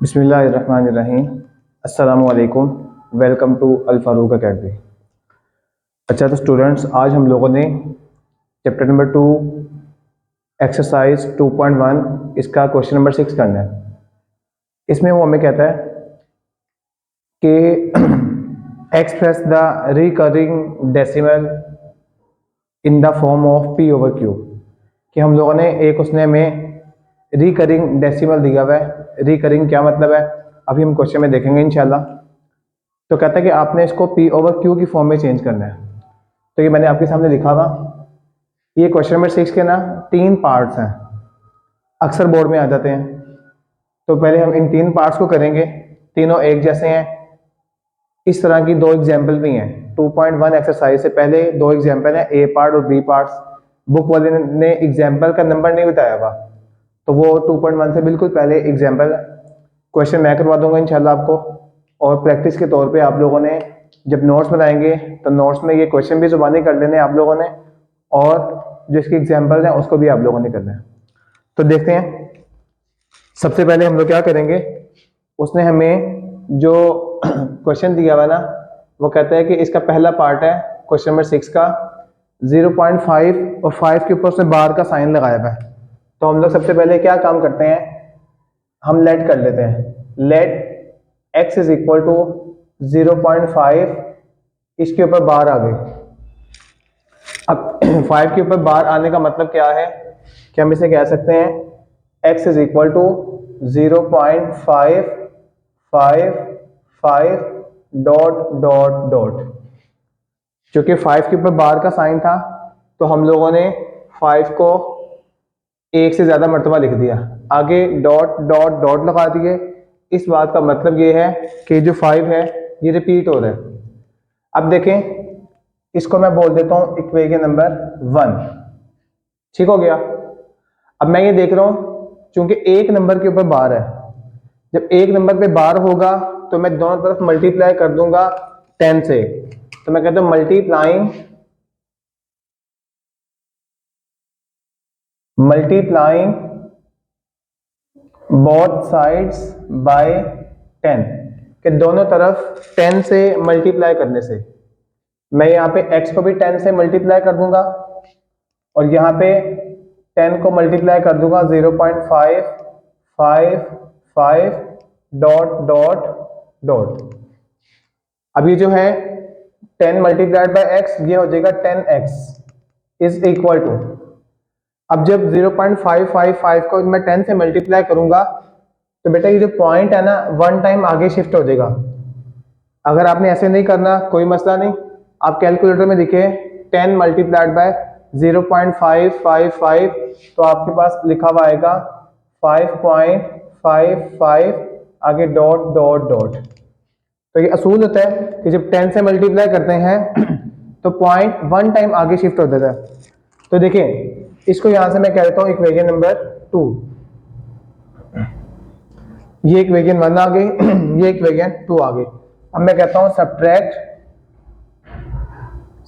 बिस्मिल्लाहिर्रहमानिर्रहीम। अस्सलामु अलैकुम। Welcome to Al Farooq academy. अच्छा तो स्टूडेंट्स, आज हम लोगों ने चैप्टर नंबर 2 एक्सरसाइज 2.1 इसका क्वेश्चन नंबर 6 करना है। इसमें वो हमें कहता है कि express the recurring decimal in the form of P over Q. कि हम लोगों ने उसने हमें रिकरिंग डेसिमल दिया हुआ है। रिकरिंग क्या मतलब है अभी हम क्वेश्चन में देखेंगे इंशाल्लाह। तो कहता है कि आपने इसको पी ओवर क्यू की फॉर्म में चेंज करना है। तो ये मैंने आपके सामने लिखा हुआ। ये क्वेश्चन नंबर 6 के ना 3 पार्ट्स हैं, अक्सर बोर्ड में आ जाते हैं। तो पहले हम इन 3 पार्ट्स को करेंगे, तीनों एक जैसे हैं। इस तरह की 2 एग्जाम्पल भी हैं। 2.1 एक्सरसाइज से पहले 2 एग्जाम्पल हैं, ए पार्ट और बी पार्ट्स। बुक वाले ने एग्जाम्पल का नंबर नहीं बताया हुआ, तो वो 2.1 से बिल्कुल पहले एग्जाम्पल क्वेश्चन मैं करवा दूंगा इंशाल्लाह आपको। और प्रैक्टिस के तौर पे आप लोगों ने जब नोट्स बनाएंगे तो नोट्स में ये क्वेश्चन भी जुबानी कर लेने आप लोगों ने, और जो इसके एग्जाम्पल हैं उसको भी आप लोगों ने करना है। तो देखते हैं, सबसे पहले हम लोग क्या करेंगे। उसने हमें जो क्वेश्चन दिया हुआ ना, वो कहता है कि इसका पहला पार्ट है क्वेश्चन नंबर 6 का 0.5 और 5 के ऊपर उसने बार का साइन लगाया हुआ है। तो हम लोग सबसे पहले क्या काम करते हैं, हम लेट कर लेते हैं। Let x is equal to 0.5, इसके ऊपर बार आ गई। अब 5 के ऊपर बार आने का मतलब क्या है कि हम इसे कह सकते हैं x is equal to 0.555 dot dot dot. क्योंकि 5 के ऊपर बार का साइन था तो हम लोगों ने 5 को एक से ज्यादा मरतबा लिख दिया, आगे डॉट डॉट डॉट लगा दिए। इस बात का मतलब ये है कि जो 5 है ये रिपीट हो रहा है। अब देखें, इसको मैं बोल देता हूं इक्वेशन नंबर 1। ठीक हो गया। अब मैं ये देख रहा हूं चूंकि एक नंबर के ऊपर बार है, जब एक नंबर पे बार होगा तो मैं दोनों तरफ मल्टीप्लाई कर दूंगा 10 से। तो मैं कहता हूं मल्टीप्लाइंग बोथ साइड्स बाय 10, कि दोनों तरफ 10 से मल्टीप्लाई करने से मैं यहाँ पे x को भी 10 से मल्टीप्लाई कर दूंगा और यहाँ पे 10 को मल्टीप्लाई कर दूंगा 0.555 डॉट डॉट डॉट। अब ये जो है 10 मल्टीप्लाइड बाय x, ये हो जाएगा 10x इज इक्वल टू। अब जब 0.555 को मैं 10 से मल्टीप्लाई करूंगा तो बेटा ये जो पॉइंट है ना 1 टाइम आगे शिफ्ट हो जाएगा। अगर आपने ऐसे नहीं करना कोई मसला नहीं, आप कैलकुलेटर में लिखे 10 मल्टीप्लाइड बाय 0.555, तो आपके पास लिखा हुआ आएगा 5.55 आगे डॉट डॉट डॉट। तो ये असूल होता है कि जब 10 से मल्टीप्लाई करते हैं तो पॉइंट 1 टाइम आगे शिफ्ट हो जाता है। तो देखिए, इसको यहां से मैं कह देता हूं इक्वेशन नंबर 2। ये इक्वेशन 1 आ गई, ये इक्वेशन 2 आ गई। अब मैं कहता हूं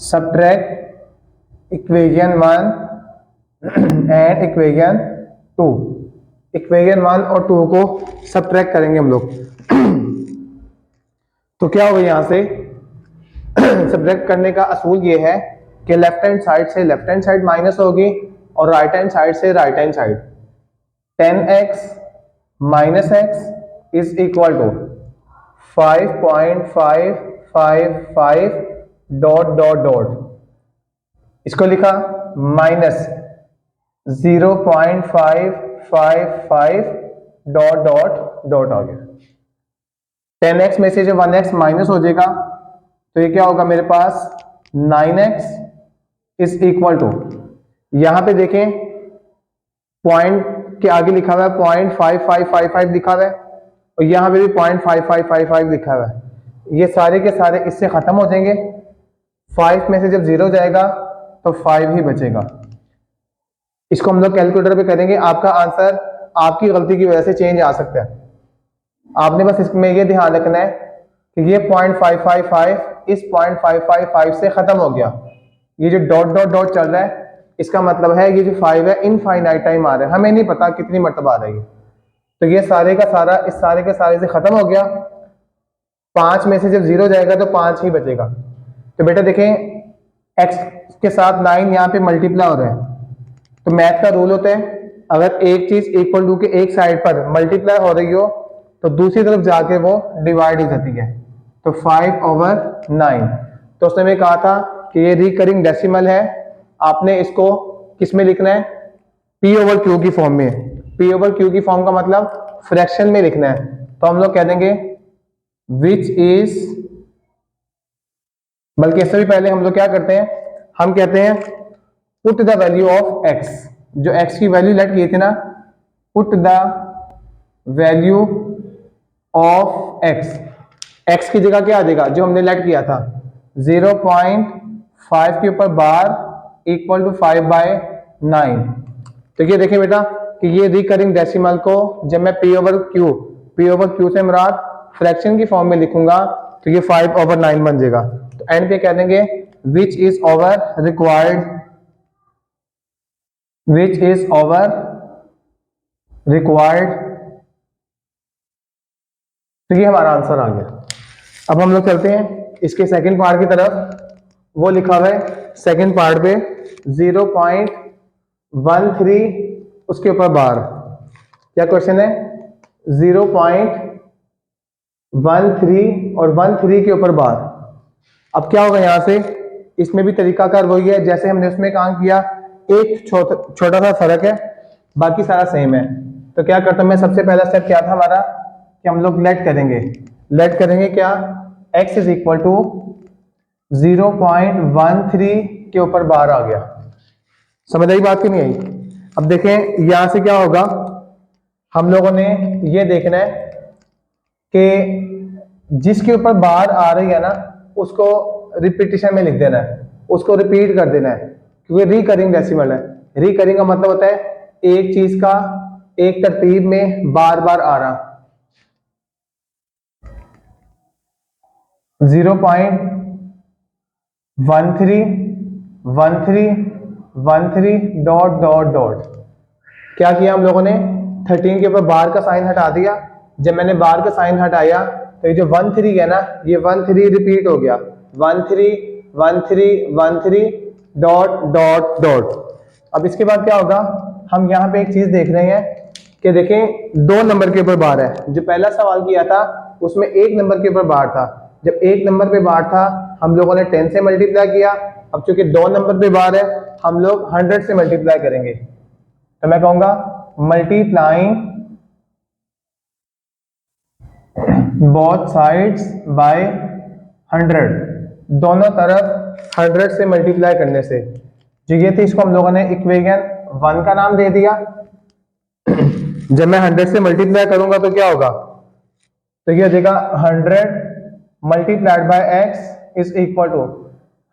subtract equation 1 and equation 2। Equation 1 और 2 को सब्ट्रैक्ट करेंगे हम लोग। तो क्या होगा यहां से सब्ट्रैक्ट करने का असूल ये है कि लेफ्ट हैंड साइड से लेफ्ट हैंड साइड माइनस होगी और राइट हैंड साइड से राइट हैंड साइड। 10x माइनस x is equal to 5.555 dot dot dot. इसको लिखा माइनस 0.555 डॉट डॉट डॉट आ गया। 10x में से जब 1x माइनस हो जाएगा तो ये क्या होगा मेरे पास 9x इज इक्वल टू, यहां पे देखें पॉइंट के आगे लिखा हुआ है 0.5555 लिखा हुआ है और यहां पे भी 0.5555 लिखा हुआ है। ये सारे के सारे इससे खत्म हो जाएंगे। 5 में से जब 0 जाएगा तो 5 ही बचेगा। इसको हम लोग कैलकुलेटर पे करेंगे। आपका आंसर आपकी गलती की वजह से चेंज आ सकता है। आपने बस इसमें ये ध्यान रखना है कि ये 0.555 इस 0.555 से खत्म हो गया। ये जो डॉट डॉट डॉट चल रहा है इसका मतलब है ये जो 5 है इनफाइनाइट टाइम आ रहा है, हमें नहीं पता कितनी मरतबा आ रही है। तो ये सारे का सारा इस सारे के सारे से खत्म हो गया। 5 में से जब 0 जाएगा तो 5 ही बचेगा। तो बेटा देखें x के साथ 9 यहाँ पे मल्टीप्लाई हो रहा है, तो मैथ का रूल होता है अगर एक चीज इक्वल टू के एक साइड पर मल्टीप्लाई हो रही हो तो दूसरी तरफ जाके वो डिवाइड हो जाती है। तो 5/9। तो उसने में कहा था कि ये रिकरिंग डेसिमल है, आपने इसको किस में लिखना है, p/q की फॉर्म में। p/q की फॉर्म का मतलब फ्रैक्शन में लिखना है। तो हम लोग कह देंगे विच इज, बल्कि इससे भी पहले हम लोग क्या करते हैं, हम कहते हैं put the value of x, जो x की वैल्यू लेट की थी ना, put the value of x की जगह क्या आ जाएगा जो हमने लेट किया था 0.5 के ऊपर बार इक्वल टू 5/9। तो ये देखिए बेटा कि ये रिकरिंग डेसिमल को जब मैं p/q से मुराद फ्रैक्शन की फॉर्म में लिखूंगा तो ये 5/9 बन जाएगा। तो एंड पे कह देंगे विच इज ओवर रिक्वायर्ड। तो ये हमारा आंसर आ गया। अब हम लोग चलते हैं इसके सेकंड पार्ट की तरफ। वो लिखा हुआ है सेकंड पार्ट पे 0.13 उसके ऊपर बार। क्या क्वेश्चन है, 0.13 और 13 के ऊपर बार। अब क्या होगा यहाँ से, इसमें भी तरीकाकार वही है जैसे हमने उसमें काम किया, एक छोटा सा फर्क है, बाकी सारा सेम है। तो क्या करता हूं मैं, सबसे पहला स्टेप क्या था हमारा कि हम लोग लेट करेंगे क्या, x इज इक्वल टू 0.13 के ऊपर बार आ गया। समझ आई बात कि नहीं आई। अब देखें यहां से क्या होगा, हम लोगों ने ये देखना है कि जिसके ऊपर बार आ रही है ना उसको रिपीटिशन में लिख देना है, उसको रिपीट कर देना है, क्योंकि रिकरिंग डेसिमल है। रिकरिंग का मतलब होता है एक चीज का एक तरतीब में बार बार आ रहा। 0.13 डॉट डॉट डॉट। क्या किया हम लोगों ने, 13 के ऊपर बार का साइन हटा दिया। जब मैंने बार का साइन हटाया तो ये जो 13 है ना, ये 13 रिपीट हो गया, 13 डॉट डॉट डॉट। अब इसके बाद क्या होगा, हम यहाँ पे एक चीज देख रहे हैं कि देखें 2 नंबर के ऊपर बार है। जो पहला सवाल किया था उसमें 1 नंबर के ऊपर बार था। जब 1 नंबर पे बार था हम लोगों ने 10 से मल्टीप्लाई किया। अब चूंकि 2 नंबर पे बार है हम लोग 100 से मल्टीप्लाई करेंगे। तो मैं कहूंगा मल्टीप्लाइंग बोथ साइड्स बाय 100, दोनों तरफ 100 से मल्टीप्लाई करने से। जो ये थी इसको हम लोगों ने इक्वेशन 1 का नाम दे दिया। जब मैं 100 से मल्टीप्लाई करूंगा तो क्या होगा, तो ये हो जाएगा 100 multiplied by x is equal to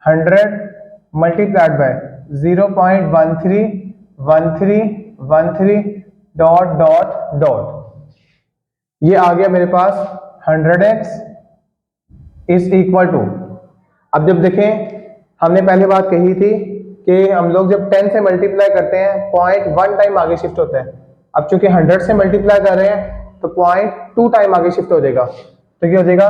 100 multiplied by 0.13 dot dot dot. ये आ गया मेरे पास 100x इज इक्वल टू। अब जब देखें हमने पहले बात कही थी कि हम लोग जब 10 से मल्टीप्लाई करते हैं 0.1 टाइम आगे शिफ्ट होता है। अब चूंकि 100 से मल्टीप्लाई कर रहे हैं तो 0.2 टाइम आगे शिफ्ट हो जाएगा। तो क्या हो जाएगा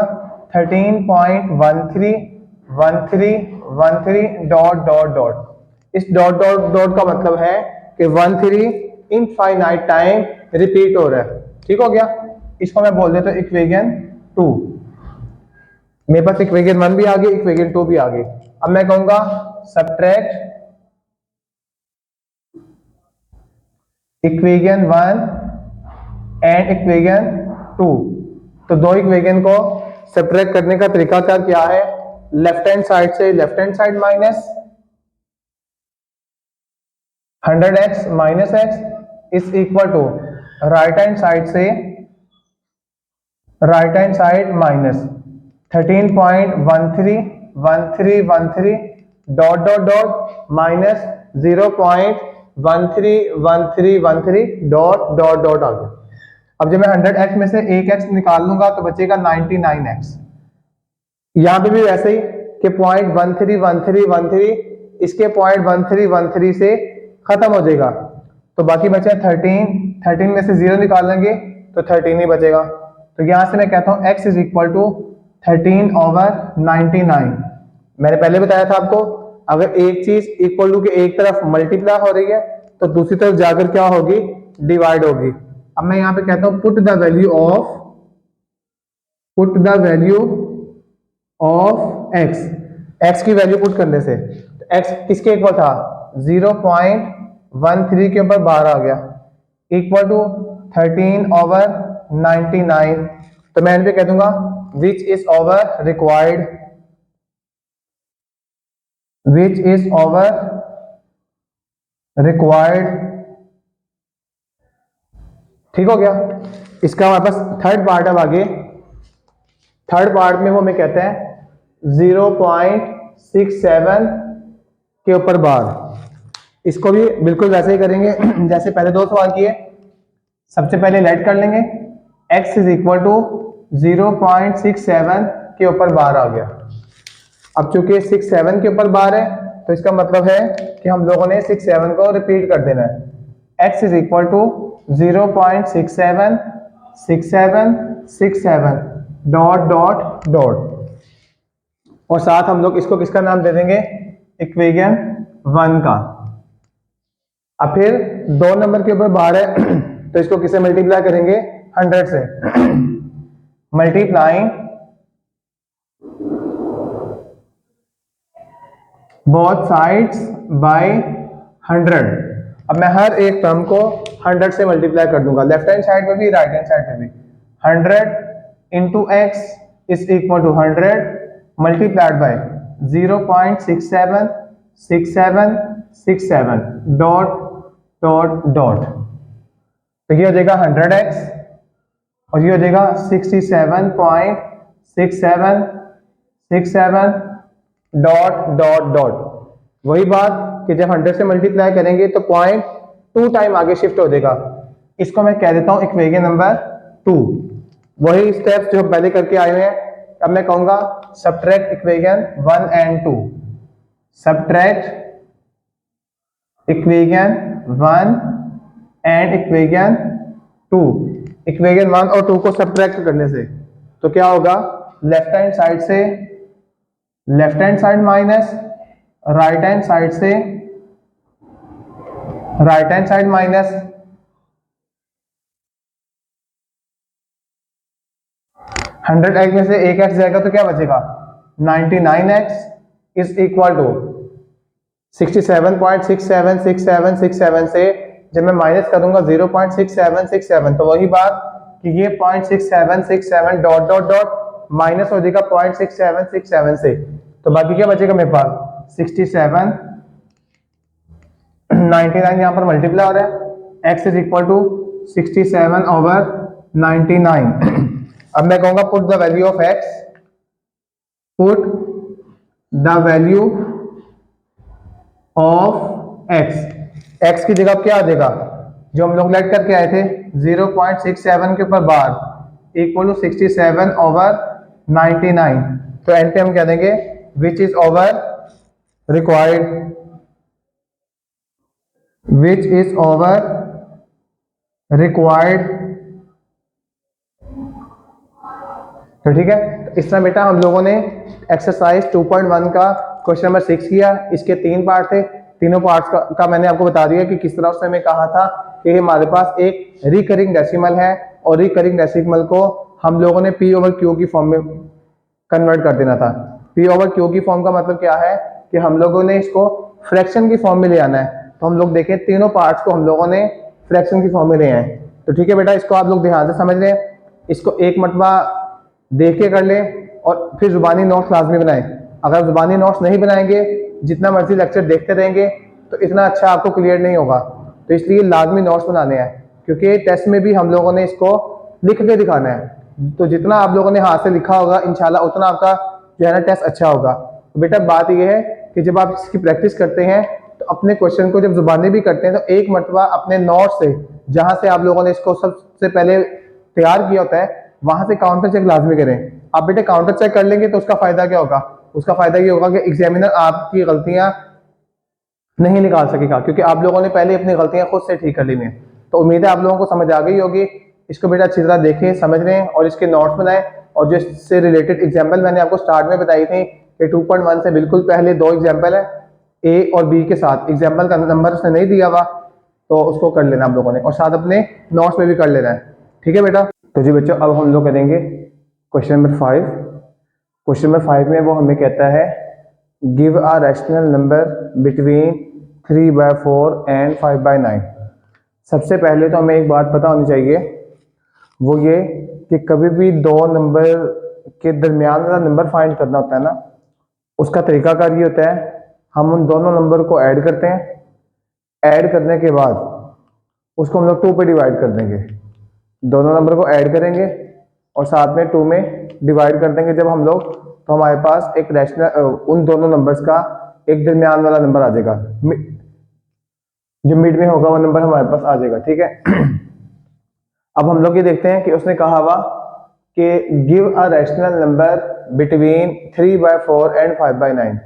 13.13 डॉट डॉट डॉट। इस डॉट डॉट डॉट का मतलब है कि 13 इनफाइनाइट टाइम रिपीट हो रहा है। ठीक हो गया। इसको मैं बोल देता हूं इक्वेशन 2। मेरे पास इक्वेशन 1 भी आ गई, इक्वेशन 2 भी आ गई। अब मैं कहूंगा सब्ट्रैक्ट इक्वेशन 1 एंड इक्वेशन 2। तो 2 इक्वेशन को सब्ट्रैक्ट करने का तरीका क्या है, लेफ्ट हैंड साइड से left hand side minus 100x minus x is equal to right hand side से right hand side minus 13.13 dot dot dot minus 0.13 dot dot dot आ गया। अब जब मैं 100x में से एक x निकाल लूंगा तो बचेगा 99x। यहां पे भी वैसे ही कि 0.13 इसके 0.13 से खत्म हो जाएगा। तो बाकी बचा 13 में से 0 निकाल लेंगे तो 13 ही बचेगा। तो यहाँ से मैं कहता हूँ x इज इक्वल टू 13/99। मैंने पहले बताया था आपको, अगर एक चीज इक्वल टू के एक तरफ मल्टीप्लाई हो रही है तो दूसरी तरफ जाकर क्या होगी, डिवाइड होगी। अब मैं यहाँ पे कहता हूँ put the value of x की वैल्यू पुट करने से x किसके इक्वल था, 0.13 के ऊपर बार आ गया, इक्वल टू 13/99। तो मैं इनपे कह दूंगा विच इज ओवर रिक्वायर्ड। ठीक हो गया। इसका हमारे पास थर्ड पार्ट अब आगे, थर्ड पार्ट में वो हमें कहते हैं 0.67 के ऊपर बार। इसको भी बिल्कुल वैसे ही करेंगे जैसे पहले दो सवाल किए। सबसे पहले लेट कर लेंगे, x इज इक्वल टू 0.67 के ऊपर बार आ गया। अब चूंकि 67 के ऊपर बार है तो इसका मतलब है कि हम लोगों ने 67 को रिपीट कर देना है। x is equal to 0.67 dot dot dot, और साथ हम लोग इसको किसका नाम दे देंगे, इक्वेशन 1 का। अब फिर 2 नंबर के ऊपर बार है तो इसको किससे मल्टीप्लाई करेंगे, 100 से। Multiplying both sides by 100। अब मैं हर एक टर्म को 100 से मल्टीप्लाई कर दूंगा, लेफ्ट हैंड साइड में भी राइट हैंड साइड में भी। 100 into X is equal to 100 multiplied by 0.676767 dot dot dot. तो ये हो जाएगा 100x और ये हो जाएगा 67.6767 डॉट डॉट डॉट। वही बात कि जब 100 से मल्टीप्लाई करेंगे तो 0.2 टाइम आगे शिफ्ट हो जाएगा। इसको मैं कह देता हूं इक्वेशन नंबर 2। वही स्टेप्स जो पहले करके आए हुए हैं, अब मैं कहूंगा subtract equation 1 and 2। Subtract equation 1 and equation 2। Equation 1 और 2 को सब्ट्रैक्ट करने से तो क्या होगा, left hand side minus right hand side minus 100x में से एक x जाएगा तो क्या बचेगा, 99x इज इक्वल टू 67.676767 से जब मैं माइनस करूंगा 0.6767 तो वही बात कि ये 0.6767 डॉट डॉट डॉट माइनस हो जाएगा 0.6767 से। तो बाकी क्या बचेगा मेरे पास, 67, 99 यहाँ पर मल्टीप्लाई हो रहा है, x इज इक्वल टू 67/99। अब मैं कहूंगा put the value of x, put the value of x की जगह क्या आ जाएगा, जो हम लोग लेट करके आए थे 0.67 के ऊपर बार इक्वल टू 67/99। तो एंड पे हम कह देंगे विच इज ओवर रिक्वायर्ड। तो ठीक है, तो इस तरह बेटा हम लोगों ने एक्सरसाइज 2.1 का क्वेश्चन नंबर 6 किया। इसके 3 पार्ट थे, तीनों पार्ट्स का मैंने आपको बता दिया कि किस तरह उसने मैं कहा था कि हमारे पास एक रिकरिंग डेसिमल है और रिकरिंग डेसिमल को हम लोगों ने पी ओवर क्यू की फॉर्म में कन्वर्ट कर देना था। पी ओवर क्यू की फॉर्म का मतलब क्या है कि हम लोगों ने इसको फ्रैक्शन की फॉर्म में ले आना है। तो हम लोग देखें तीनों पार्ट्स को हम लोगों ने फ्रैक्शन की फॉर्म में ले आए। तो ठीक है बेटा, इसको आप लोग ध्यान से समझ लें, इसको एक मरतबा देख के कर लें और फिर जुबानी नोट्स लाजमी बनाएं। अगर जुबानी नोट्स नहीं बनाएंगे, जितना मर्जी लेक्चर देखते रहेंगे तो इतना अच्छा आपको क्लियर नहीं होगा। तो इसलिए लाजमी नोट्स बनाने हैं, क्योंकि टेस्ट में भी हम लोगों ने इसको लिख के दिखाना है। तो जितना आप लोगों ने हाथ से लिखा होगा इंशाल्लाह उतना आपका जो है ना टेस्ट अच्छा होगा। तो बेटा बात यह है कि जब आप इसकी प्रैक्टिस करते हैं तो अपने क्वेश्चन को जब जुबानी भी करते हैं तो एक मरतबा अपने नोट्स से, जहाँ से आप लोगों ने इसको सबसे पहले तैयार किया होता है, वहां से काउंटर चेक लाजमी करें। आप बेटे काउंटर चेक कर लेंगे तो उसका फायदा क्या होगा, उसका फायदा ये होगा कि एग्जामिनर आपकी गलतियां नहीं निकाल सकेगा, क्योंकि आप लोगों ने पहले अपनी गलतियां खुद से ठीक कर ली हैं। तो उम्मीद है आप लोगों को समझ आ गई होगी इसको बेटा अच्छी तरह देखें, समझ लें और इसके नोट्स बनाएं। और जो इससे रिलेटेड एग्जाम्पल मैंने आपको स्टार्ट में बताई थी कि 2.1 से बिल्कुल पहले दो एग्जाम्पल है ए और बी के साथ, एग्जाम्पल का नंबर उसने नहीं दिया हुआ तो उसको कर लेना आप लोगों ने, और साथ अपने नोट्स में भी कर लेना है। ठीक है बेटा। तो जी बच्चों, अब हम लोग करेंगे क्वेश्चन नंबर 5। क्वेश्चन नंबर 5 में वो हमें कहता है give a rational number between 3/4 and 5/9। सबसे पहले तो हमें एक बात पता होनी चाहिए, वो ये कि कभी भी दो नंबर के दरमियान वाला नंबर फाइंड करना होता है ना, उसका तरीकाकार ये होता है, हम उन दोनों नंबर को ऐड करते हैं, ऐड करने के बाद उसको हम लोग 2 पे डिवाइड कर देंगे। दोनों नंबर को ऐड करेंगे और साथ में 2 में डिवाइड कर देंगे जब हम लोग, तो हमारे पास एक रैशनल उन दोनों नंबर्स का एक दरमियान वाला नंबर आ जाएगा, जो मिड में होगा वो नंबर हमारे पास आ जाएगा। ठीक है। अब हम लोग ये देखते हैं कि उसने कहा हुआ कि give a rational number between 3/4 and 5/9।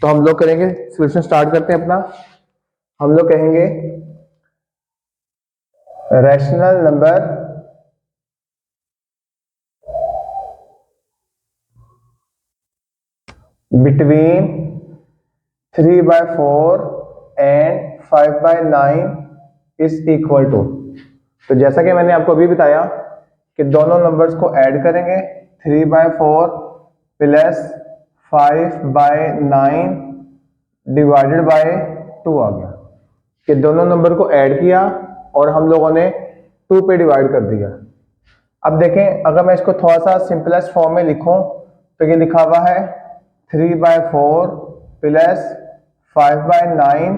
तो हम लोग करेंगे, सॉल्यूशन स्टार्ट करते हैं अपना। हम लोग कहेंगे rational number between 3/4 and 5/9 is equal to. तो जैसा कि मैंने आपको अभी बताया कि दोनों नंबर्स को ऐड करेंगे, 3/4 प्लस 5/9 डिवाइडेड बाय 2 आ गया कि दोनों नंबर को ऐड किया और हम लोगों ने 2 पे डिवाइड कर दिया। अब देखें, अगर मैं इसको थोड़ा सा सिंपलेस्ट फॉर्म में लिखूं तो ये लिखा हुआ है 3/4 प्लस 5/9,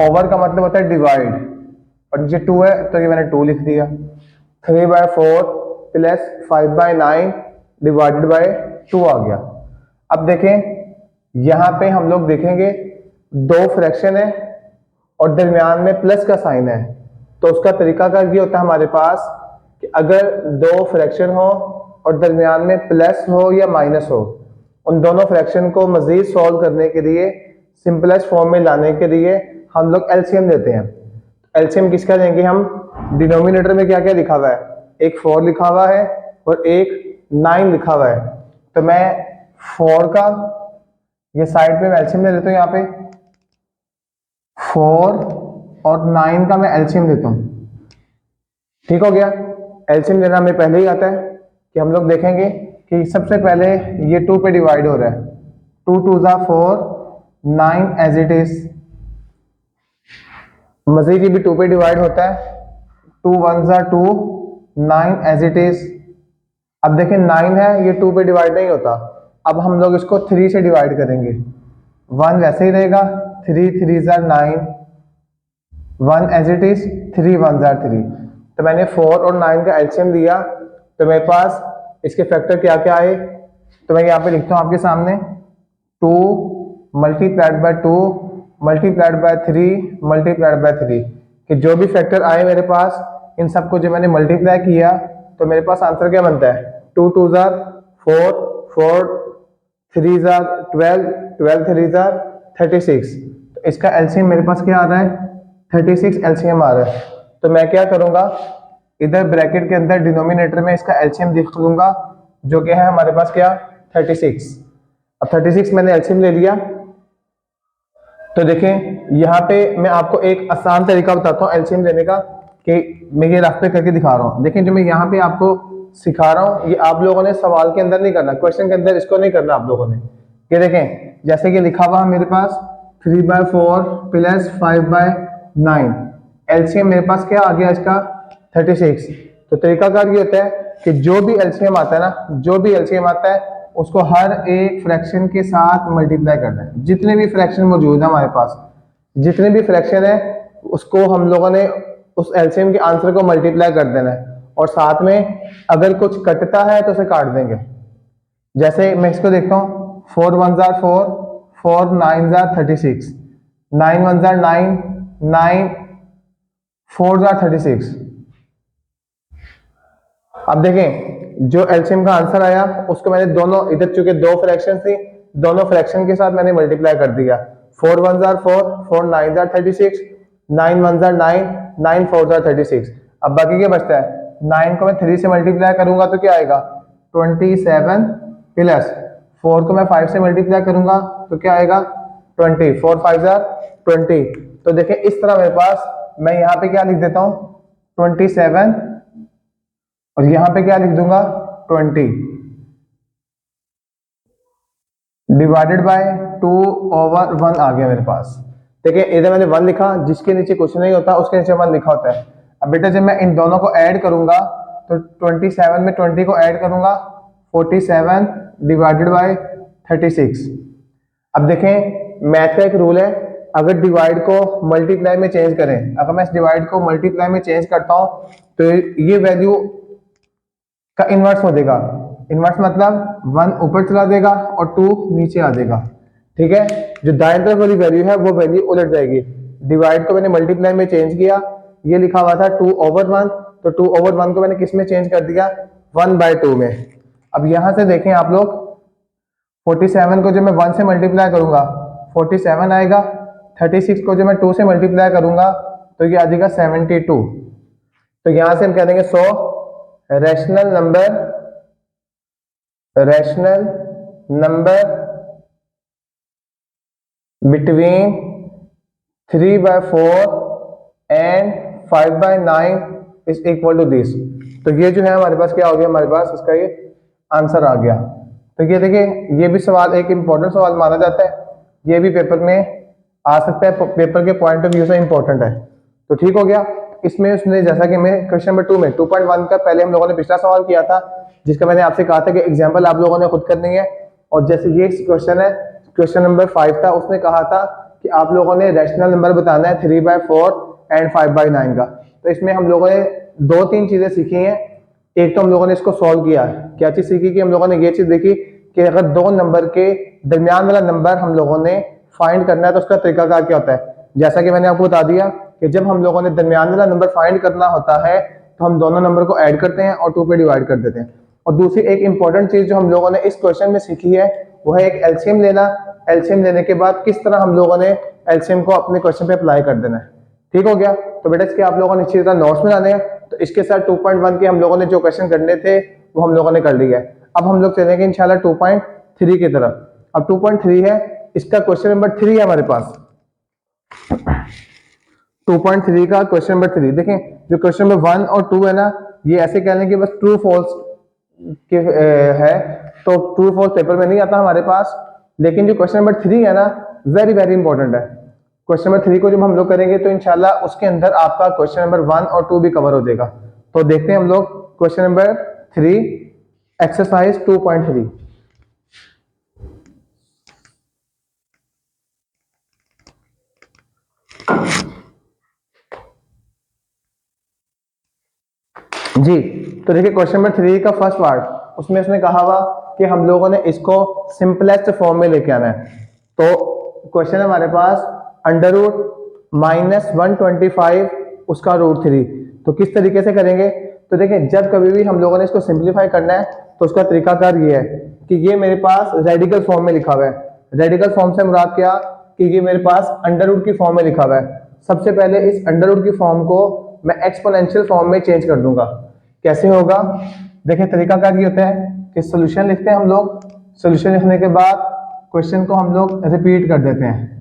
ओवर का मतलब होता है डिवाइड, और नीचे 2 है तो ये मैंने 2 लिख दिया। 3/4 प्लस 5/9 डिवाइडेड बाय 2 आ गया। अब देखें, यहाँ पे हम लोग देखेंगे दो फ्रैक्शन है और दरमियान में प्लस का साइन है, तो उसका तरीकाकार ये होता है हमारे पास कि अगर दो फ्रैक्शन हो और दरमियान में प्लस हो या माइनस हो, उन दोनों फ्रैक्शन को मजीद सॉल्व करने के लिए, सिंपलेस्ट फॉर्म में लाने के लिए हम लोग एलसीएम लेते हैं। एलसीएम किसका लेंगे हम? डिनोमिनेटर में क्या क्या लिखा हुआ है? एक 4 लिखा हुआ है और एक 9 लिखा हुआ है, तो मैं 4 का ये साइड पे मैं एलसीएम ले लेता हूँ। यहाँ पे 4 और 9 का मैं एलसीएम लेता हूँ। ठीक हो गया। एलसीएम लेना हमें पहले ही आता है कि हम लोग देखेंगे कि सबसे पहले ये 2 पे डिवाइड हो रहा है, 2 2 ज़ा 4, 9 एज इट इज। मजीद ये भी 2 पे डिवाइड होता है, 2 1 ज़ा 2, 9 एज इट इज। अब देखें 9 है, ये 2 पे डिवाइड नहीं होता, अब हम लोग इसको 3 से डिवाइड करेंगे। 1 वैसे ही रहेगा, 3 3 ज़ा 9, 1 एज इट इज, 3 1 ज़ा 3। तो मैंने 4 और 9 का एलसीएम दिया, तो मेरे पास इसके फैक्टर क्या क्या आए, तो मैं यहाँ पे लिखता हूँ आपके सामने 2 multiplied by 2 multiplied by 3 multiplied by 3, कि जो भी फैक्टर आए मेरे पास, इन सबको जो मैंने मल्टीप्लाई किया तो मेरे पास आंसर क्या बनता है? 2 2 ज़ा 4, 4 3 ज़ा 12, 12 3 ज़ा 36। तो इसका एलसीएम मेरे पास क्या आ रहा है? 36 एलसीएम आ रहा है। तो मैं क्या करूंगा, इधर ब्रैकेट के अंदर डिनोमिनेटर में इसका एलसीएम लिख लूंगा, जो कि है हमारे पास क्या? 36। अब 36 मैंने एलसीएम ले लिया। तो देखें, यहाँ पे मैं आपको एक आसान तरीका बताता हूँ एलसीएम लेने का, कि मैं ये रफ पे करके दिखा रहा हूँ। देखें, जो मैं यहाँ पे आपको सिखा रहा हूँ, ये आप लोगों ने सवाल के अंदर नहीं करना, क्वेश्चन के अंदर इसको नहीं करना आप लोगों ने। ये देखें, जैसे कि लिखा हुआ है मेरे पास 3/4 प्लस 5/9, एलसीएम मेरे पास क्या आ गया इसका? 36। तो तरीकाकार ये होता है कि जो भी एलसीएम आता है ना, जो भी एलसीएम आता है उसको हर एक फ्रैक्शन के साथ मल्टीप्लाई करना है। जितने भी फ्रैक्शन मौजूद है हमारे पास, जितने भी फ्रैक्शन है उसको हम लोगों ने उस एलसीएम के आंसर को मल्टीप्लाई कर देना है, और साथ में अगर कुछ कटता है तो उसे काट देंगे। जैसे मैं इसको देखता हूँ, 4 1 ज़ा 4, 4 9 ज़ा 36, 9 1 ज़ा 9, 9 4 ज़ा 36। अब देखें, जो एलसीएम का आंसर आया उसको मैंने दोनों, इधर चूंकि दो फ्रैक्शन थी, दोनों फ्रैक्शन के साथ मैंने मल्टीप्लाई कर दिया। 4 1 ज़ा 4, 4 9 ज़ा 36, 9 1 ज़ा 9, 9 4 ज़ा 36। अब बाकी क्या बचता है? 9 को मैं 3 से मल्टीप्लाई करूंगा तो क्या आएगा 27 प्लस 4 को मैं 5 से मल्टीप्लाई करूंगा तो क्या आएगा 20, 4 5 20। तो देखें इस तरह मेरे पास मैं यहाँ पे क्या लिख देता हूँ 27 और यहाँ पे क्या लिख दूंगा 20 डिवाइडेड बाय 2/1 आ गया मेरे पास। देखिए इधर मैंने 1 लिखा, जिसके नीचे कुछ नहीं होता उसके नीचे 1 लिखा होता है। अब बेटा जब मैं इन दोनों को ऐड करूंगा तो 27 में 20 को ऐड करूंगा 47 डिवाइडेड बाय 36। अब देखें मैथ का एक रूल है, अगर डिवाइड को मल्टीप्लाई में चेंज करें, अगर मैं इस डिवाइड को मल्टीप्लाई में चेंज करता हूं तो ये वैल्यू का इनवर्स हो जाएगा। इनवर्स मतलब 1 ऊपर चला देगा और 2 नीचे आ जाएगा। ठीक है, जो दाएं तरफ वाली वैल्यू है वो वैल्यू उलट जाएगी। डिवाइड को मैंने मल्टीप्लाई में चेंज किया, ये लिखा हुआ था 2/1, तो 2/1 को मैंने किस में चेंज कर दिया 1/2 में। अब यहां से देखें आप लोग 47 को जो मैं 1 से मल्टीप्लाई करूंगा 47 आएगा, 36 को जो मैं 2 से मल्टीप्लाई करूंगा तो ये आ जाएगा 72। तो यहां से हम कह देंगे 100 rational number between 3/4 and 5/9 is equal to this. तो ये जो है हमारे पास क्या हो गया, हमारे पास इसका ये आंसर आ गया। तो ये देखिए ये भी सवाल एक इंपॉर्टेंट सवाल माना जाता है, ये भी पेपर में आ सकता है, पेपर के पॉइंट ऑफ व्यू से इंपॉर्टेंट है। तो ठीक हो गया। इसमें उसने जैसा कि मैं क्वेश्चन नंबर 2 में 2.1 का पहले हम लोगों ने पिछला सवाल किया था, जिसका मैंने आपसे कहा था कि एग्जाम्पल आप लोगों ने खुद करनी है। और जैसे ये क्वेश्चन है, क्वेश्चन नंबर 5 था, उसने कहा था कि आप लोगों ने रैशनल नंबर बताना है 3/4 एंड 5/9 का। तो इसमें हम लोगों ने 2-3 चीजें सीखी हैं। एक तो हम लोगों ने इसको सॉल्व किया है। क्या चीज सीखी कि हम लोगों ने ये चीज देखी कि अगर दो नंबर के दरमियान वाला नंबर हम लोगों ने फाइंड करना है तो उसका तरीका क्या होता है। जैसा कि मैंने आपको बता दिया कि जब हम लोगों ने दरमियान वाला नंबर फाइंड करना होता है तो हम दोनों नंबर को ऐड करते हैं और 2 पे डिवाइड कर देते हैं। और दूसरी एक इंपॉर्टेंट चीज जो हम लोगों ने इस क्वेश्चन में सीखी है वो है एक एलसीएम लेना। एलसीएम लेने के बाद किस तरह हम लोगों ने एलसीएम को अपने क्वेश्चन पे अप्लाई कर देना है। ठीक हो गया। तो बेटा इसके आप लोगों ने अच्छी तरह नोट्स बनाने हैं। तो इसके साथ 2.1 के हम लोगों ने जो क्वेश्चन करने थे वो हम लोगों ने कर लिया है। अब हम लोग चलेंगे इंशाल्लाह 2.3 की तरफ। अब 2.3 है, इसका क्वेश्चन नंबर 3 है हमारे पास। 2.3 का क्वेश्चन नंबर 3 देखें, जो क्वेश्चन नंबर 1 और 2 है ना, ये ऐसे कह लें कि बस ट्रू फॉल्स के है, तो ट्रू फॉल्स पेपर में नहीं आता हमारे पास। लेकिन जो क्वेश्चन नंबर 3 है ना, वेरी वेरी इंपॉर्टेंट है। क्वेश्चन नंबर 3 को जब हम लोग करेंगे तो इंशाल्लाह उसके अंदर आपका क्वेश्चन नंबर 1 और 2 भी कवर हो जाएगा। तो देखते हैं हम लोग क्वेश्चन नंबर 3 एक्सरसाइज 2.3। जी, तो देखिए क्वेश्चन नंबर 3 का फर्स्ट पार्ट, उसमें उसने कहा हुआ कि हम लोगों ने इसको सिंपलेस्ट फॉर्म में लेके आना है। तो क्वेश्चन है हमारे पास √-125 उसका √3। तो किस तरीके से करेंगे, तो देखिए जब कभी भी हम लोगों ने इसको सिंप्लीफाई करना है तो उसका तरीकाकार ये है कि ये मेरे पास रेडिकल फॉर्म में लिखा हुआ है। रेडिकल फॉर्म से मुराद क्या कि ये मेरे पास अंडर रूट की फॉर्म में लिखा हुआ है। सबसे पहले इस अंडर रूट की फॉर्म को मैं एक्सपोनेंशियल फॉर्म में चेंज कर दूंगा। कैसे होगा, देखिए तरीकाकार ये होता है कि सॉल्यूशन लिखते हैं हम लोग, सॉल्यूशन लिखने के बाद क्वेश्चन को हम लोग रिपीट कर देते हैं।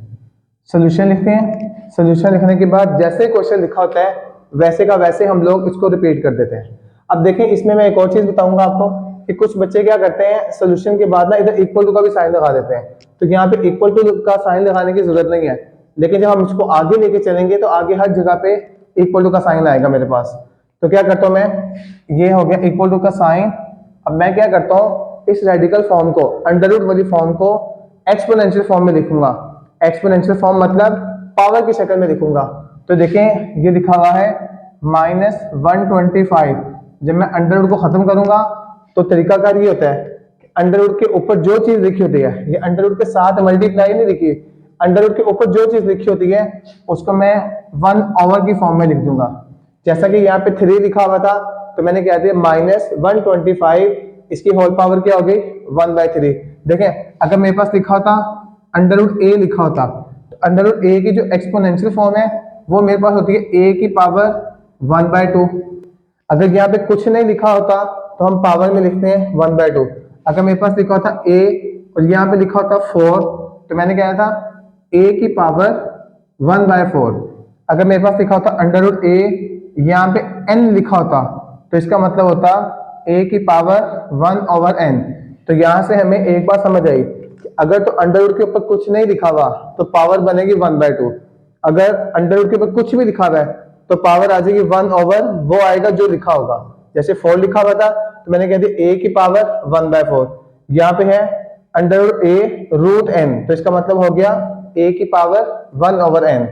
सॉल्यूशन लिखते हैं, सॉल्यूशन लिखने के बाद जैसे क्वेश्चन लिखा होता है वैसे का वैसे हम लोग इसको रिपीट कर देते हैं। अब देखें इसमें मैं एक और चीज बताऊंगा आपको कि कुछ बच्चे क्या करते हैं, सॉल्यूशन के बाद ना इधर इक्वल टू का भी साइन लगा देते हैं। तो यहाँ पे इक्वल टू का साइन लगाने की जरूरत नहीं है, लेकिन जब हम इसको आगे लेके चलेंगे तो आगे हर जगह पे इक्वल टू का साइन आएगा मेरे पास। तो क्या करता हूँ मैं, ये हो गया इक्वल टू का साइन। अब मैं क्या करता हूँ, इस रेडिकल फॉर्म को अंडर रूट वाली फॉर्म को एक्सपोनेंशियल फॉर्म में लिखूंगा। एक्सपोनेंशियल फॉर्म मतलब पावर की शक्ल में लिखूंगा। तो देखें ये लिखा हुआ है -125। जब मैं अंडर रूट को खत्म करूंगा तो तरीकाकार ये होता है कि अंडर रूट के ऊपर जो चीज लिखी होती है, ये अंडर रूट के साथ मल्टीप्लाई नहीं लिखी, अंडर रूट के ऊपर जो चीज लिखी होती है उसको मैं 1/, की फॉर्म में लिख दूंगा। जैसा कि यहाँ पे 3 लिखा हुआ था तो मैंने क्या दिया -125, इसकी होल पावर क्या हो गई 1/3। देखें अगर मेरे पास लिखा होता अंडर रूट a लिखा होता, तो अंडर रूट a की जो एक्सपोनेंशियल फॉर्म है वो मेरे पास होती है a की पावर 1/2। अगर यहाँ पे कुछ नहीं लिखा होता तो हम पावर में लिखते हैं 1/2। अगर मेरे पास लिखा होता a और यहाँ पे लिखा होता 4, तो मैंने क्या था a की पावर 1/4। अगर मेरे पास लिखा होता अंडर रूट a, यहाँ पे n लिखा होता, तो इसका मतलब होता a की पावर 1/n। तो यहाँ से हमें एक बात समझ आई कि अगर तो अंडर रूट के ऊपर कुछ नहीं लिखा हुआ तो पावर बनेगी 1/2। अगर अंडर रूट के ऊपर कुछ भी लिखा हुआ है तो पावर आ जाएगी 1/, वो आएगा जो लिखा होगा। जैसे 4 लिखा हुआ था तो मैंने कह दिया a की पावर 1/4। यहाँ पे है under root a root n, तो इसका मतलब हो गया a की पावर 1/n।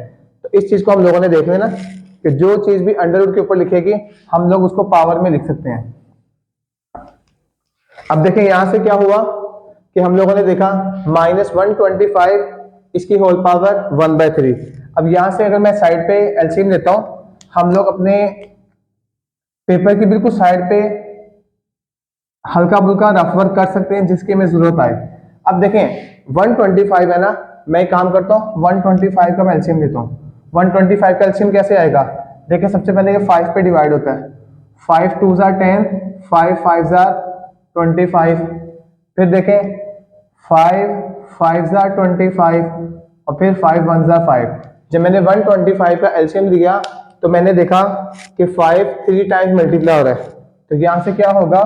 तो इस चीज को हम लोगों ने देख लेना कि जो चीज भी अंडर रूट के ऊपर लिखेगी हम लोग उसको पावर में लिख सकते हैं। अब देखें यहां से क्या हुआ कि हम लोगों ने देखा -125 इसकी होल पावर 1/3। अब यहां से अगर मैं साइड पे एलसीएम लेता हूं, हम लोग अपने पेपर की बिल्कुल साइड पे हल्का फुल्का रफ वर्क कर सकते हैं जिसकी हमें जरूरत आए। अब देखें 125 है ना, मैं काम करता हूँ 125 का मैं एलसीएम लेता हूँ। 125 का एलसीएम कैसे आएगा? देखिए सबसे पहले ये 5 पे डिवाइड होता है, 5 2 जार 10, 5 5 जार 25, फिर देखें 5 5 जार 25 और फिर 5 1 जार 5। जब मैंने 125 का एलसीएम लिया तो मैंने देखा कि 5 3 टाइम्स मल्टीप्लाई हो रहा है, तो यहाँ से क्या होगा,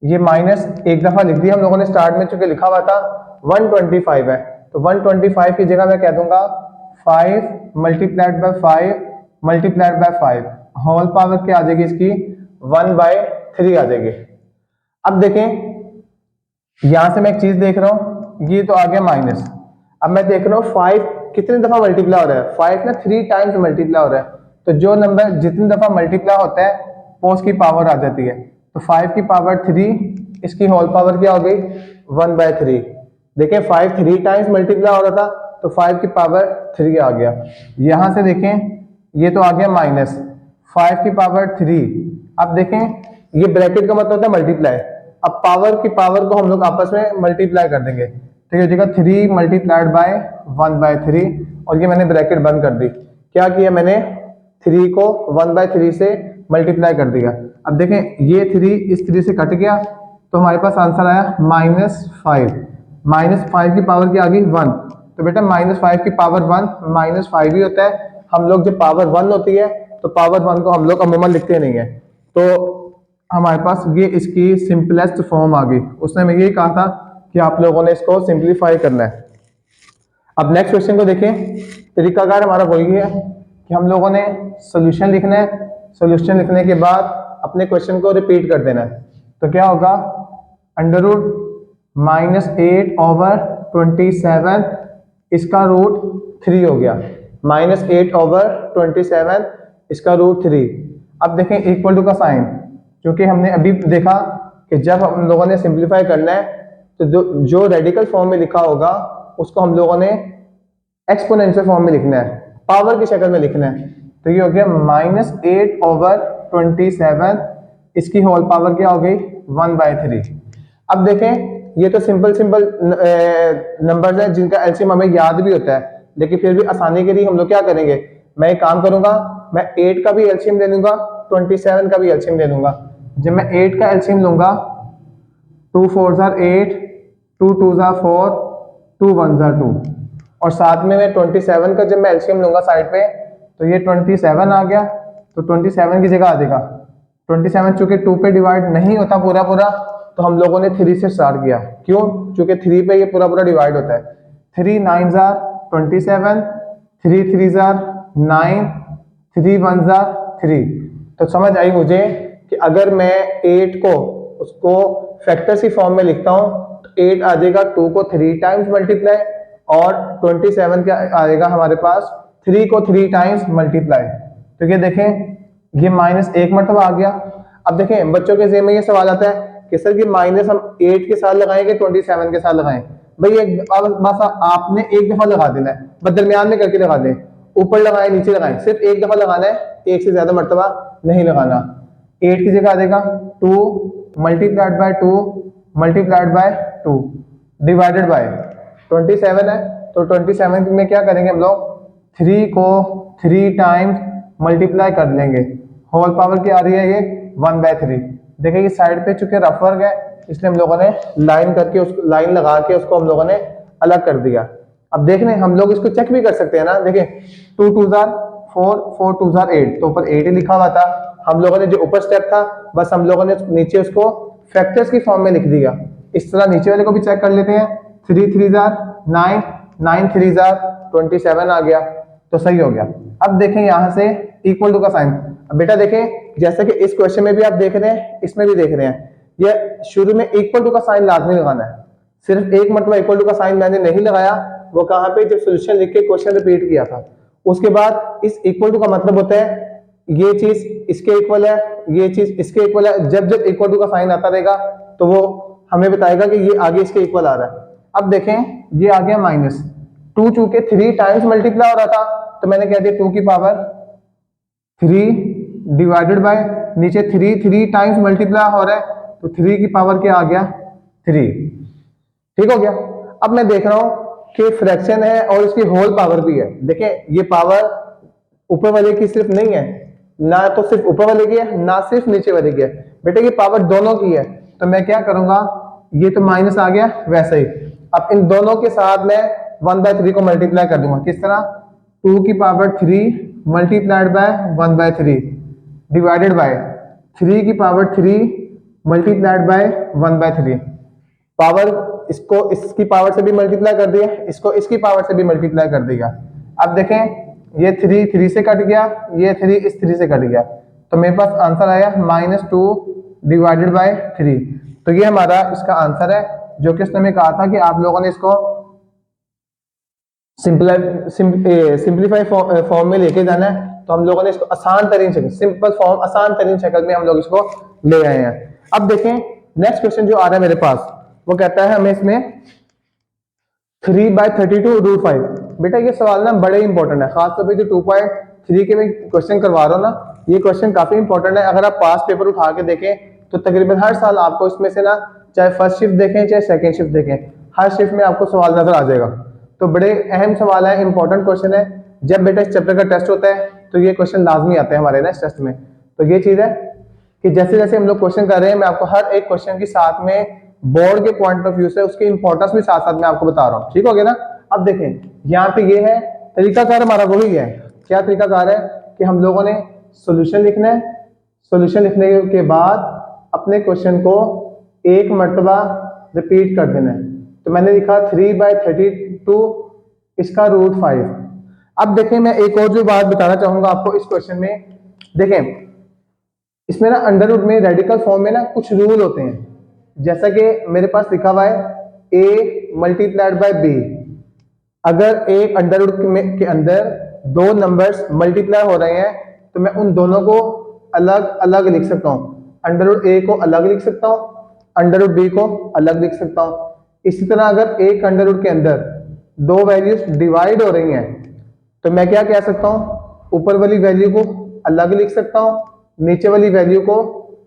ये माइनस एक दफा लिख दिया हम लोगों ने स्टार्ट में, चूंकि लिखा हुआ था 125 है, तो 125 की जगह मैं कह दूंगा 5 multiplied by 5 multiplied by 5, whole power क्या आ जाएगी इसकी 1/3 आ जाएगी। अब देखें यहां से मैं एक चीज देख रहा हूं, ये तो आ गया माइनस। अब मैं देख रहा हूं 5 कितने दफा मल्टीप्लाई हो रहा है, 5 ना 3 टाइम्स मल्टीप्लाई हो रहा है, तो जो नंबर जितनी दफा मल्टीप्लाई होता है वो उसकी पावर आ जाती है। तो 5 की पावर 3, इसकी होल पावर क्या हो गई 1/3। देखिए 5 3 टाइम्स मल्टीप्लाई हो रहा था तो 5 की पावर 3 आ गया। यहां से देखें ये तो आ गया माइनस 5 की पावर 3। अब देखें ये ब्रैकेट का मतलब होता है मल्टीप्लाई। अब पावर की पावर को हम लोग आपस में मल्टीप्लाई कर देंगे, तो ये हो जाएगा 3 मल्टीप्लाइड बाय 1/3, और ये मैंने ब्रैकेट बंद कर दी। क्या किया मैंने 3 को 1/3 से मल्टीप्लाई कर दिया। अब देखें ये 3 इस 3 से कट गया तो हमारे पास आंसर आया -5। -5 की पावर क्या आ गई 1, तो बेटा -5 की पावर 1 -5 ही होता है। हम लोग जब पावर 1 होती है तो पावर 1 को हम लोग अमूमन लिखते नहीं है, तो हमारे पास ये इसकी सिंपलेस्ट फॉर्म आ गई। उसने मैं यही कहा था कि आप लोगों ने इसको सिंप्लीफाई करना है। अब नेक्स्ट क्वेश्चन को देखें, तरीकाकार हमारा वही है कि हम लोगों ने सोल्यूशन लिखना है, सोल्यूशन लिखने के बाद अपने क्वेश्चन को रिपीट कर देना है। तो क्या होगा अंडर रूट -8/27 इसका रूट 3 हो गया, -8/27 इसका रूट 3। अब देखें इक्वल टू का साइन, क्योंकि हमने अभी देखा कि जब हम लोगों ने सिंप्लीफाई करना है तो जो रेडिकल फॉर्म में लिखा होगा उसको हम लोगों ने एक्सपोनेंशियल फॉर्म में लिखना है, पावर की शक्ल में लिखना है। तो ये हो गया -8/27 इसकी होल पावर क्या हो गई 1/3। अब देखें ये तो सिंपल नंबर्स हैं जिनका एलसीएम हमें याद भी होता है, लेकिन फिर भी आसानी के लिए हम लोग क्या करेंगे, मैं एक काम करूंगा, मैं 8 का भी एलसीएम ले लूंगा, 27 का भी एलसीएम ले लूंगा। जब मैं 8 का एलसीएम लूंगा 2 4 जार 8, 2 2 जार 4, 2 1 जार 2, और साथ में मैं 27 का जब मैं एलसीएम लूंगा साइड पे तो ये 27 आ गया, तो 27 की जगह आ जाएगा 27, चूंकि 2 पे डिवाइड नहीं होता पूरा पूरा तो हम लोगों ने 3 से स्टार्ट किया। क्यों? चूंकि 3 पे ये पूरा पूरा डिवाइड होता है। 3 9 जार 27, 3 3 जार 9, 3 1 जार 3। तो समझ आई मुझे कि अगर मैं 8 को उसको फैक्टर सी फॉर्म में लिखता हूँ तो 8 आ जाएगा 2 को 3 टाइम्स मल्टीप्लाई, और 27 क्या आएगा हमारे पास 3 को 3 टाइम्स मल्टीप्लाई। तो ये देखें ये -1 मरतबा आ गया। अब देखें बच्चों के ज़हन में ये सवाल आता है कि सर ये माइनस हम 8 के साथ लगाएंगे 27 के साथ लगाएं। भाई एक बस आपने एक दफा लगा देना है, बस दरमियान में करके लगा दें, ऊपर लगाएं नीचे लगाएं, सिर्फ एक दफा लगाना है, एक से ज्यादा मरतबा नहीं लगाना। 8 की जगह आ जाएगा 2 multiplied by 2 multiplied by 2 divided by 27 है, तो 27 में क्या करेंगे हम लोग 3 को 3 टाइम्स मल्टीप्लाई कर लेंगे, होल पावर की आ रही है ये 1/3। देखिए ये साइड पे चूंकि रफ वर्क है इसलिए हम लोगों ने लाइन करके उसको लाइन लगा के उसको हम लोगों ने अलग कर दिया। अब देख रहे हैं हम लोग इसको चेक भी कर सकते हैं ना, देखिए 2 2 जार 4 4 2 जार 8, तो ऊपर 8 ही लिखा हुआ था। हम लोगों ने जो ऊपर स्टेप था बस हम लोगों ने नीचे उसको फैक्टर्स की फॉर्म में लिख दिया। इस तरह नीचे वाले को भी चेक कर लेते हैं। 3 3 जार 9, 9 3 जार 27 आ गया, तो सही हो गया। अब देखें यहाँ से इक्वल टू का साइन। अब बेटा देखें जैसे कि इस क्वेश्चन में भी आप देख रहे हैं इसमें भी देख रहे हैं, ये शुरू में इक्वल टू का साइन लाजमी लगाना है। सिर्फ एक मतलब इक्वल टू का साइन मैंने नहीं लगाया, वो कहाँ पे जब सोल्यूशन लिख के क्वेश्चन रिपीट किया था। उसके बाद इस इक्वल टू का मतलब होता है ये चीज इसके इक्वल है, ये चीज इसके इक्वल है। जब जब इक्वल टू का साइन आता रहेगा तो वो हमें बताएगा कि ये आगे इसके इक्वल आ रहा है। अब देखें ये आ गया माइनस 2, चूंकि 3 टाइम्स मल्टीप्लाई हो रहा था तो मैंने कह दिया 2 की पावर 3 डिवाइडेड बाय नीचे 3 टाइम्स मल्टीप्लाई हो रहा है तो 3 की पावर क्या आ गया 3। ठीक हो गया। अब मैं देख रहा हूं कि फ्रैक्शन है और इसकी होल पावर भी है। देखें ये पावर ऊपर वाले की सिर्फ नहीं है, ना तो सिर्फ ऊपर वाले की है ना सिर्फ नीचे वाले की है, बेटे ये पावर दोनों की है। तो मैं क्या करूंगा, ये तो माइनस आ गया वैसे ही, अब इन दोनों के साथ मैं 1/3 को मल्टीप्लाई कर दूंगा। किस तरह, 2 की power 3 multiplied by 1/3 divided by 3 की पावर 3 मल्टीप्लाइड बाय 1/3। पावर इसको इसकी पावर से भी मल्टीप्लाई कर दिया, इसको इसकी पावर से भी मल्टीप्लाई कर दिया। अब देखें ये 3 3 से कट गया, ये 3 इस 3 से कट गया, तो मेरे पास आंसर आया -2 डिवाइडेड बाय 3। तो ये हमारा इसका आंसर है, जो कि उसने हमें कहा था कि आप लोगों ने इसको सिंप्लीफाई फॉर्म में लेके जाना है। तो हम लोगों ने इसको आसान तरीन शक्ल, सिंपल फॉर्म आसान तरीन शक्ल में हम लोग इसको ले आए हैं। अब देखें नेक्स्ट क्वेश्चन जो आ रहा है मेरे पास, वो कहता है हमें इसमें 3/32√5। बेटा ये सवाल ना बड़े इंपॉर्टेंट है, खासतौर पे जो 2.3 के मैं क्वेश्चन करवा रहा हूँ ना, ये क्वेश्चन काफी इंपॉर्टेंट है। अगर आप पास पेपर उठा के देखें तो तकरीबन हर साल आपको इसमें से ना, चाहे फर्स्ट शिफ्ट देखें चाहे सेकेंड शिफ्ट देखें, हर शिफ्ट में आपको सवाल नजर आ जाएगा। तो बड़े अहम सवाल है, इंपॉर्टेंट क्वेश्चन है। जब बेटा इस चैप्टर का टेस्ट होता है तो ये क्वेश्चन लाजमी आते हैं हमारे ना इस टेस्ट में। तो ये चीज है कि जैसे जैसे हम लोग क्वेश्चन कर रहे हैं, मैं आपको हर एक क्वेश्चन की साथ में बोर्ड के पॉइंट ऑफ व्यू से उसकी इंपॉर्टेंस भी साथ साथ में आपको बता रहा हूँ। ठीक हो गया ना। अब देखें यहाँ पे ये है तरीकाकार हमारा वही है। क्या तरीकाकार है कि हम लोगों ने सॉल्यूशन लिखना है, सॉल्यूशन लिखने के बाद अपने क्वेश्चन को एक मर्तबा रिपीट कर देना है। तो मैंने लिखा 3/32 इसका √5। अब देखें मैं एक और जो बात बताना चाहूंगा आपको इस क्वेश्चन में, देखें इसमें ना अंडर रूट में रेडिकल फॉर्म में ना कुछ रूल होते हैं। जैसा कि मेरे पास लिखा हुआ है a मल्टीप्लाइड बाय b। अगर एक अंडर रूट के अंदर दो नंबर्स मल्टीप्लाई हो रहे हैं तो मैं उन दोनों को अलग अलग लिख सकता हूँ। अंडर रूट a को अलग लिख सकता हूँ, अंडर रूट b को अलग लिख सकता हूँ। इसी तरह अगर एक अंडर रूट के अंदर दो वैल्यूज डिवाइड हो रही हैं तो मैं क्या कह सकता हूँ, ऊपर वाली वैल्यू को अलग लिख सकता हूँ, नीचे वाली वैल्यू को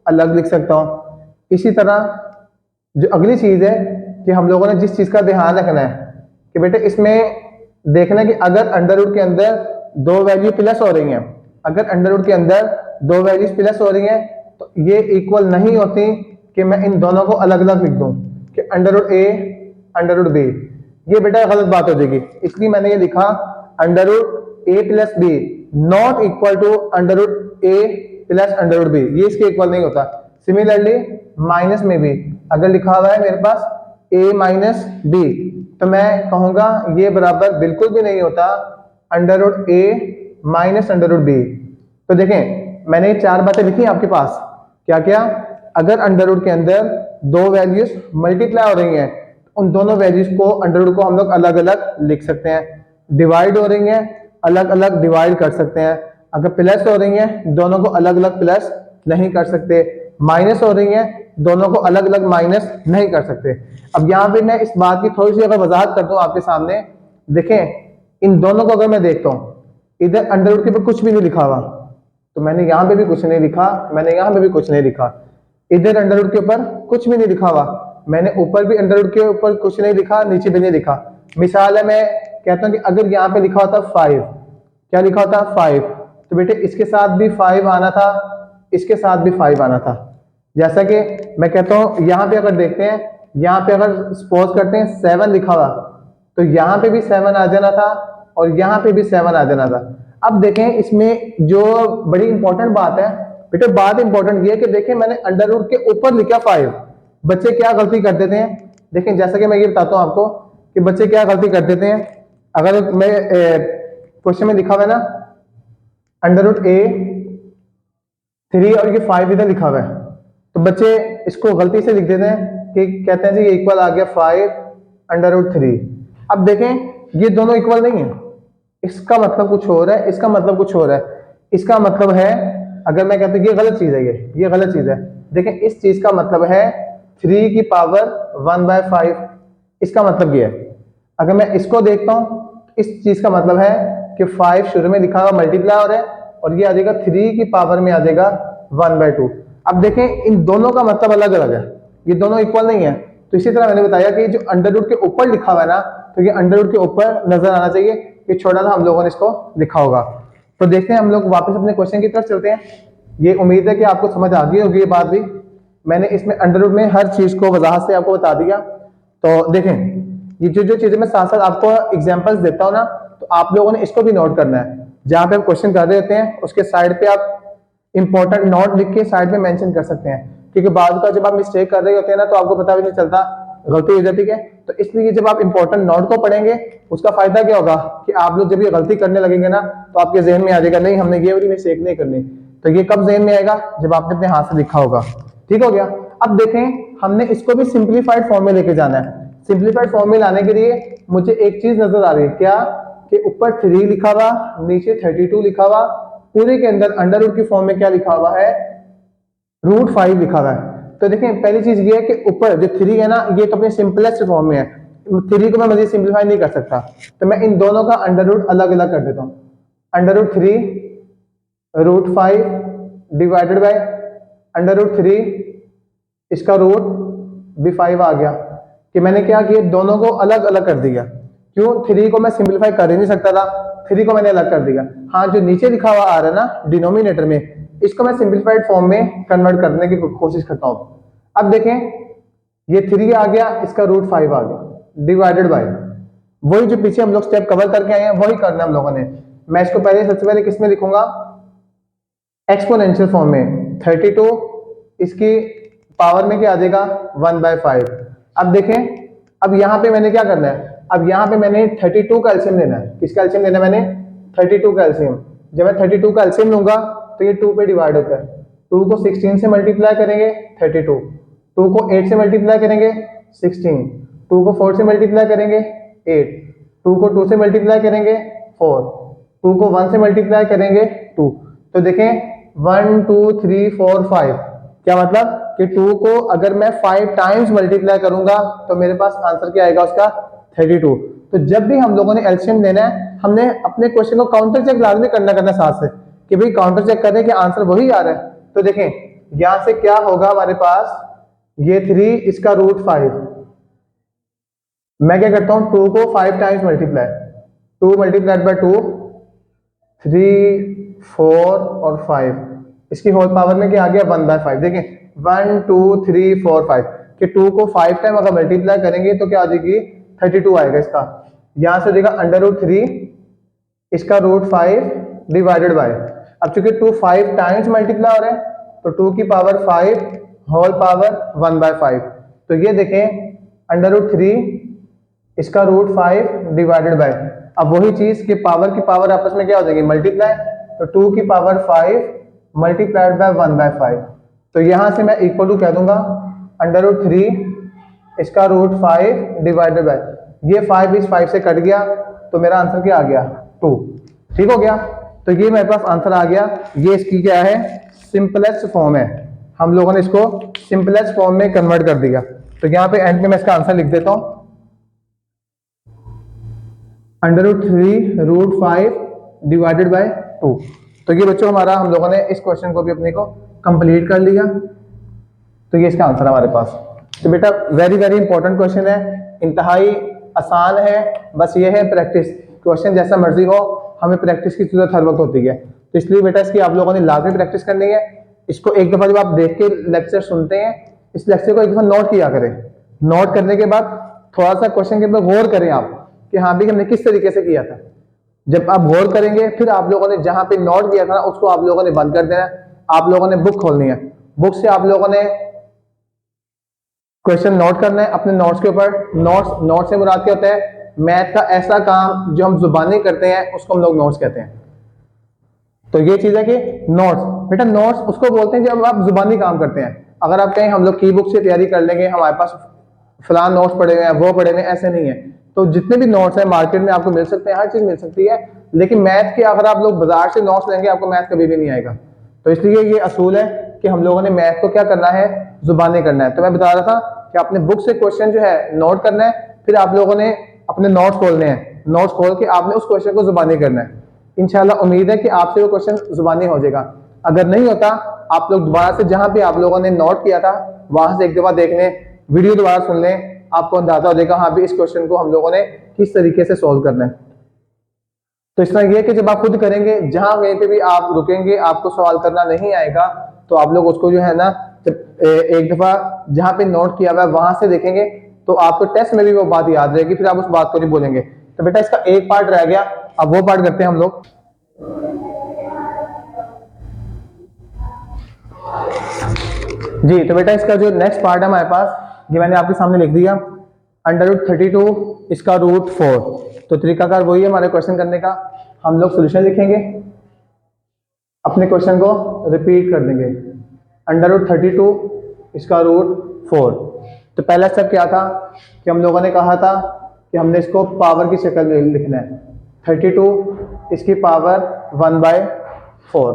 अलग लिख सकता हूँ। इसी तरह जो अगली चीज है कि हम लोगों ने जिस चीज का ध्यान रखना है कि बेटे इसमें देखना है कि अगर अंडर रूट के अंदर दो वैल्यू प्लस हो रही हैं, अगर अंडर रूट के अंदर दो वैल्यूज प्लस हो रही हैं तो ये इक्वल नहीं होती कि मैं इन दोनों को अलग अलग लिख दूं कि under root a under root b। ये बेटा गलत बात हो जाएगी, इसलिए मैंने ये लिखा under root a plus b not equal to under root a plus under root b, ये इसके इक्वल नहीं होता। सिमिलरली माइनस में भी अगर लिखा हुआ है मेरे पास a माइनस b तो मैं कहूंगा ये बराबर बिल्कुल भी नहीं होता under root a minus under root b। तो देखें मैंने ये चार बातें लिखी आपके पास, क्या क्या, अगर अंडर रूट के अंदर दो वैल्यूज मल्टीप्लाई हो रही हैं उन दोनों वैल्यूज को अंडर रूट को हम लोग अलग अलग लिख सकते हैं। डिवाइड हो रही हैं अलग अलग डिवाइड कर सकते हैं। अगर प्लस हो रही हैं दोनों को अलग अलग प्लस नहीं कर सकते, माइनस हो रही हैं दोनों को अलग अलग माइनस नहीं कर सकते। अब यहाँ पे मैं इस बात की थोड़ी सी अगर वजाहत करता हूँ आपके सामने, देखें इन दोनों को अगर मैं देखता हूँ, इधर अंडर रूट के ऊपर कुछ भी नहीं लिखा हुआ तो मैंने यहाँ पे भी कुछ नहीं लिखा, मैंने यहाँ पे भी कुछ नहीं लिखा, इधर अंडर रूट के ऊपर कुछ भी नहीं लिखा हुआ, मैंने ऊपर भी अंडर रूट के ऊपर कुछ नहीं लिखा, नीचे भी नहीं लिखा। मिसाल है मैं कहता हूँ कि अगर यहाँ पे लिखा होता 5, क्या लिखा होता 5, तो बेटे इसके साथ भी 5 आना था इसके साथ भी 5 आना था। जैसा कि मैं कहता हूँ यहाँ पे अगर देखते हैं, यहाँ पे अगर सपोज करते हैं 7 लिखा हुआ, तो यहाँ पे भी 7 आ जाना था और यहाँ पे भी 7 आ जाना था। अब देखें इसमें जो बड़ी इंपॉर्टेंट बात है बेटे, बात इंपॉर्टेंट ये है कि देखें मैंने अंडर रूट के ऊपर लिखा 5। बच्चे क्या गलती कर देते हैं, देखें जैसा कि मैं ये बताता हूँ आपको कि बच्चे क्या गलती कर देते हैं। अगर मैं क्वेश्चन में लिखा हुआ है ना अंडर रूट ए 3 और ये 5 इधर लिखा हुआ है, तो बच्चे इसको गलती से लिख देते हैं कि कहते हैं जी ये इक्वल आ गया 5 अंडर रूट 3। अब देखें ये दोनों इक्वल नहीं है, इसका मतलब कुछ और है, इसका मतलब कुछ और है। इसका मतलब है अगर मैं कहता हूँ ये गलत चीज है, ये गलत चीज है। देखें इस चीज का मतलब है 3 की पावर 1/5, इसका मतलब ये है। अगर मैं इसको देखता हूँ इस चीज का मतलब है कि 5 शुरू में लिखा हुआ मल्टीप्लाई हो रहा है और ये आ जाएगा 3 की पावर में आ जाएगा 1/2। अब देखें इन दोनों का मतलब अलग अलग है, ये दोनों इक्वल नहीं है। तो इसी तरह मैंने बताया कि जो अंडर रूट के ऊपर लिखा हुआ है ना, तो ये अंडर रूट के ऊपर नजर आना चाहिए। ये छोटा सा हम लोगों ने इसको लिखा होगा। तो देखते हैं हम लोग वापस अपने क्वेश्चन की तरफ चलते हैं। ये उम्मीद है कि आपको समझ आ गई होगी ये बात भी। मैंने इसमें अंडर रूट में हर चीज को वजाहत से आपको बता दिया। तो देखें ये जो चीजें मैं साथ साथ आपको एग्जांपल्स देता हूँ ना, तो आप लोगों ने इसको भी नोट करना है। जहां पे आप क्वेश्चन कर रहे होते हैं उसके साइड पे आप इंपॉर्टेंट नोट लिख के साइड में मेंशन कर सकते हैं, क्योंकि बाद का जब आप मिस्टेक कर रहे होते हैं ना तो आपको पता भी नहीं चलता, गलती हो जाती है। तो इसलिए जब आप इंपॉर्टेंट नोट को पढ़ेंगे उसका फायदा क्या होगा कि आप लोग जब ये गलती करने लगेंगे ना तो आपके जहन में आ जाएगा नहीं हमने ये वाली मिस्टेक नहीं करनी। तो ये कब जहन में आएगा, जब आपने अपने हाथ से लिखा होगा। ठीक हो गया। अब देखें हमने इसको भी सिंप्लीफाइड फॉर्म में लेके जाना है। सिंप्लीफाइड फॉर्म में लाने के लिए मुझे एक चीज नजर आ रही है, क्या कि ऊपर 3 लिखा हुआ, नीचे 32 लिखा हुआ, पूरे के अंदर अंडर रूट की फॉर्म में क्या लिखा हुआ है, √5 लिखा हुआ है। तो देखें पहली चीज ये है कि ऊपर जो 3 है ना ये तो अपने सिंपलेस्ट फॉर्म में है, 3 को मैं मजीद सिंप्लीफाई नहीं कर सकता, तो मैं इन दोनों का अंडर रूट अलग अलग कर देता हूँ। Under root 3 √5 divided by under root 3, इसका रूट भी 5 आ गया। कि मैंने क्या किया, दोनों को अलग अलग कर दिया। क्यों, 3 को मैं सिंप्लीफाई कर ही नहीं सकता था, 3 को मैंने अलग कर दिया। हाँ जो नीचे लिखा हुआ आ रहा है ना डिनोमिनेटर में, इसको मैं सिंप्लीफाइड फॉर्म में कन्वर्ट करने की कोशिश करता हूँ। अब देखें ये 3 आ गया, इसका √5 आ गया डिवाइडेड बाय वही जो पीछे हम लोग स्टेप कवर करके आए हैं वही करना हम लोगों ने। मैं इसको सबसे पहले किस में लिखूंगा, एक्सपोनेंशियल फॉर्म में। 32 इसकी पावर में क्या आ जाएगा 1/5। अब देखें अब यहाँ पे मैंने क्या करना है, अब यहाँ पे मैंने 32 का एलसीएम लेना है। किसका एलसीएम लेना है मैंने, 32 का एलसीएम। जब मैं 32 का एलसीएम लूंगा तो ये 2 पे डिवाइड होता है। 2 को 16 से मल्टीप्लाई करेंगे 32, 2 को 8 से मल्टीप्लाई करेंगे 16, 2 को 4 से मल्टीप्लाई करेंगे 8, 2 को 2 से मल्टीप्लाई करेंगे 4, 2 को 1 से मल्टीप्लाई करेंगे 2। तो देखें 1 2 3 4 5, क्या मतलब कि 2 को अगर मैं 5 टाइम्स मल्टीप्लाई करूंगा तो मेरे पास आंसर क्या आएगा उसका 32। तो जब भी हम लोगों ने एलसीएम लेना है हमने अपने क्वेश्चन को काउंटर चेक लाजमी करना साथ से कि भाई काउंटर चेक करें कि आंसर वही आ रहा है। तो देखें यहां से क्या होगा हमारे पास, ये 3 इसका √5, मैं क्या करता हूं 2 को 5 टाइम्स मल्टीप्लाई, 2 मल्टीप्लाइड बाय 2 3 4 और 5, इसकी होल पावर में क्या आ गया 1/5। देखें 1 2 3 4 5 कि 2 को 5 टाइम अगर मल्टीप्लाई करेंगे तो क्या आ जाएगी 32 आएगा इसका। यहां से देगा √3 इसका √5 डिवाइडेड बाय, अब चूंकि 2 5 टाइम्स मल्टीप्लाई हो रहा है तो 2 की पावर 5 होल पावर 1/5। तो ये देखें √3 इसका √5 डिवाइडेड बाय, अब वही चीज कि पावर की पावर आपस में क्या हो जाएगी मल्टीप्लाई, तो 2 की पावर 5 मल्टीप्लाइड बाय 1/5। तो यहां से मैं इक्वल टू कह दूंगा √3 इसका √5 डिवाइडेड बाय, ये 5 इस 5 से कट गया तो मेरा आंसर क्या आ गया 2। ठीक हो गया। तो ये मेरे पास आंसर आ गया। ये इसकी क्या है सिंपलेस्ट फॉर्म है, हम लोगों ने इसको सिंपलेस्ट फॉर्म में कन्वर्ट कर दिया। तो यहाँ पे एंड में मैं इसका आंसर लिख देता हूं √3 √5 डिवाइडेड बाय 2। तो ये बच्चों हमारा हम लोगों ने इस क्वेश्चन को भी अपने को कंप्लीट कर लिया। तो ये इसका आंसर हमारे पास। तो बेटा वेरी वेरी इंपॉर्टेंट क्वेश्चन है, इंतहाई आसान है, बस ये है प्रैक्टिस। क्वेश्चन जैसा मर्जी हो हमें प्रैक्टिस की जरूरत हर वक्त होती है, तो इसलिए बेटा इसकी आप लोगों ने लाजमी प्रैक्टिस करनी है। इसको एक दफा जब आप देख के लेक्चर सुनते हैं, इस लेक्चर को एक दफा नोट किया करें। नोट करने के बाद थोड़ा सा क्वेश्चन के ऊपर गौर करें आप कि हाँ भी हमने किस तरीके से किया था। जब आप गौर करेंगे फिर आप लोगों ने जहां पे नोट किया था ना उसको आप लोगों ने बंद कर देना है। आप लोगों ने बुक खोलनी है, बुक से आप लोगों ने क्वेश्चन नोट करना है अपने नोट्स के ऊपर। नोट्स से मुराद क्या होता है? मैथ का ऐसा काम जो हम जुबानी करते हैं उसको हम लोग नोट्स कहते हैं। तो ये चीज है कि नोट्स, बेटा नोट्स उसको बोलते हैं जब आप जुबानी काम करते हैं। अगर आप कहें हम लोग की बुक से तैयारी कर लेंगे, हमारे पास फलान नोट्स पड़े हुए हैं, वो पड़े हुए हैं, ऐसे नहीं है। तो जितने भी नोट्स हैं मार्केट में आपको मिल सकते हैं, हर चीज मिल सकती है, लेकिन मैथ के अगर आप लोग बाजार से नोट्स लेंगे आपको मैथ कभी भी नहीं आएगा। तो इसलिए ये असूल है कि हम लोगों ने मैथ को क्या करना है? जुबानी करना है। तो मैं बता रहा था कि अपने बुक से क्वेश्चन जो है नोट करना है, फिर आप लोगों ने अपने नोट्स खोलने हैं, नोट्स खोल के आपने उस क्वेश्चन को जुबानी करना है। इंशाल्लाह उम्मीद है कि आपसे वो क्वेश्चन जुबानी हो जाएगा। अगर नहीं होता आप लोग दोबारा से जहां पे आप लोगों ने नोट किया था वहां से एक दफा देख लें, वीडियो दोबारा सुन लें, आपको अंदाजा हो जाएगा हाँ भी इस क्वेश्चन को हम लोगों ने किस तरीके से सोल्व करना है। तो इस तरह यह कि जब आप खुद करेंगे, जहां कहीं पे भी आप रुकेंगे, आपको सवाल करना नहीं आएगा, तो आप लोग उसको जो है ना जब एक दफा जहां पे नोट किया हुआ है वहां से देखेंगे तो आपको टेस्ट में भी वो बात याद रहेगी, फिर आप उस बात को नहीं बोलेंगे। तो बेटा इसका एक पार्ट रह गया, अब वो पार्ट करते हैं हम लोग। जी तो बेटा इसका जो नेक्स्ट पार्ट है हमारे पास, ये मैंने आपके सामने लिख दिया, √32 इसका √4। तो तरीकाकार वही है हमारे क्वेश्चन करने का। हम लोग सोल्यूशन लिखेंगे, अपने क्वेश्चन को रिपीट कर देंगे, √32 इसका √4। तो पहला स्टेप क्या था कि हम लोगों ने कहा था कि हमने इसको पावर की शक्ल में लिखना है। 32 इसकी पावर 1/4,